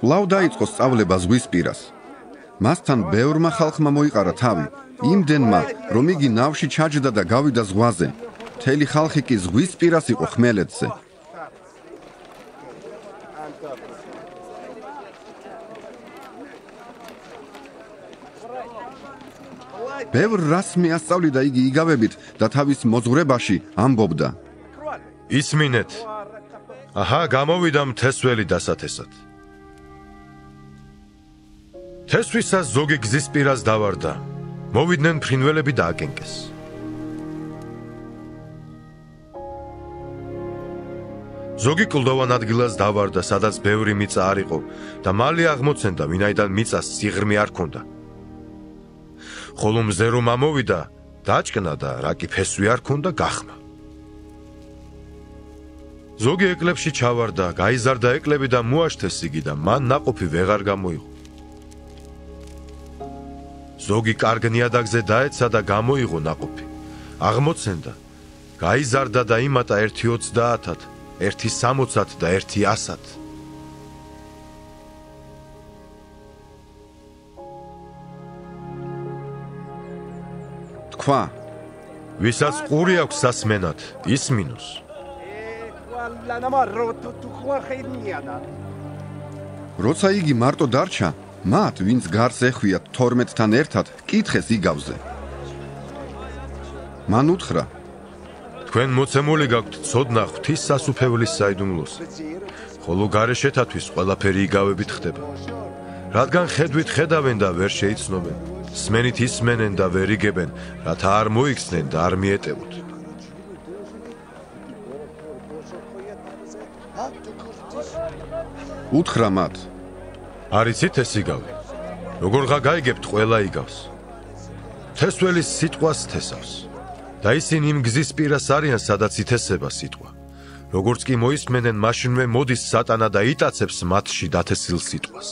კვლავ დაიწყო სწავლება ზღვისპირას. მასთან ბევრმა ხალხმა მოიყარა თავი, იმდენმა, რომ იგი ნავში ჩაჯდა და გავიდა ზღვაზე. მთელი ხალხი კი ზღვისპირას იყო ხმელეთზე. ბევრ რას მიასწავლიდა იგი იგავებით და თავის მოძღვრებაში ამბობდა. ისმინეთ. აჰა, გამოვიდა მთესველი დასათესად. თესვისას ზოგი გზის პირას დავარდა. მოვიდნენ ფრინველები და აკენკეს. ზოგი კლდოვან ადგილას დავარდა, სადაც ბევრი მიწა არ იყო და მალე აღმოცენდა, ვინაიდან მიწას სიღრმე არ ჰქონდა. ხოლო მზე რომ ამოვიდა, დაჭკნა და რა კი ფესვი არ ჰქონდა, გახმა. ზოგი ეკლებში ჩავარდა, გაიზარდა ეკლები და მოაშთეს იგი და მან ნაყოფი ვეღარ გამოიღო. ზოგი კარგ ნიადაგზე დაეცა და გამოიღო ნაყოფი. აღმოცენდა, გაიზარდა და იმატა 1.30-ად, 1.60-ად და 1.100-ად. თქვა, ვისაც ყური აქვს სასმენად, ისმინოს. როცა იგი მარტო დარჩა, მათ, ვინც გარს ეხვიათ 12-თან ერთად, კითხეს იგავზე. მან უთხრა, თქვენ მოცემული გაქვთ ცოდნა ღვთის სასუფეველის საიდუმლოს, ხოლო გარეშეთათვის ყველაფერი იგავებით ხდება. რადგან ხედვით ხედავენ და ვერ შეიცნობენ, სმენით ისმენენ და ვერ იგებენ, რათა არ მოიქცნენ და არ მიეტევოთ. უთხრა მათ, არიცით ეს იგავი, როგორღა გაიგებთ ყველა იგავს. თესველის სიტყვას თესავს და ისინი იმ გზის პირას არიან, სადაც ითესება სიტყვა. როგორც კი მოისმენენ, მაშინვე მოდის სატანა და იტაცებს მათში დათესილ სიტყვას.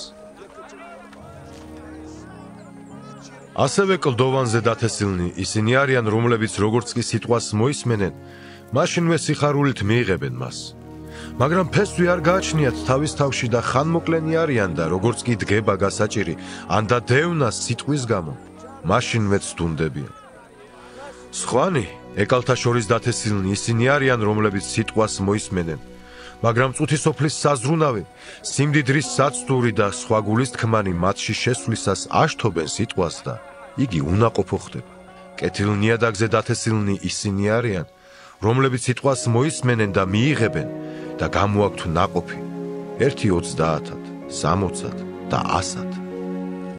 ასევე კლდოვანზე დათესილნი ისინი არიან, რომლებიც როგორც კი სიტყვას მოისმენენ, მაშინვე სიხარულით მიიღებენ მას. მაგრამ ფესვი არ გააჩნიათ თავის თავში და ხანმოკლენი არიან და როგორც კი დგება გასაჭირი, ან და დევნას სიტყვის გამო, მაშინვე ცდუნდებიან. სხვანი, ეკალთა შორის დათესილნი ისინი არიან, რომლებიც სიტყვას მოისმენენ, მაგრამ წუთისოფლის საზრუნავი, სიმდიდრის საცდური და სხვა გულისთქმანი მათში შესვლისას აშთობენ სიტყვას და იგი უნაყოფო ხდება. კეთილ ნიადაგზე დათესილნი ისინი არიან, რომლებიც სიტყვას მოისმენენ და მიიღებენ და გამოაქვთ ნაყოფი 1.30-ად, 60-ად და 100-ად.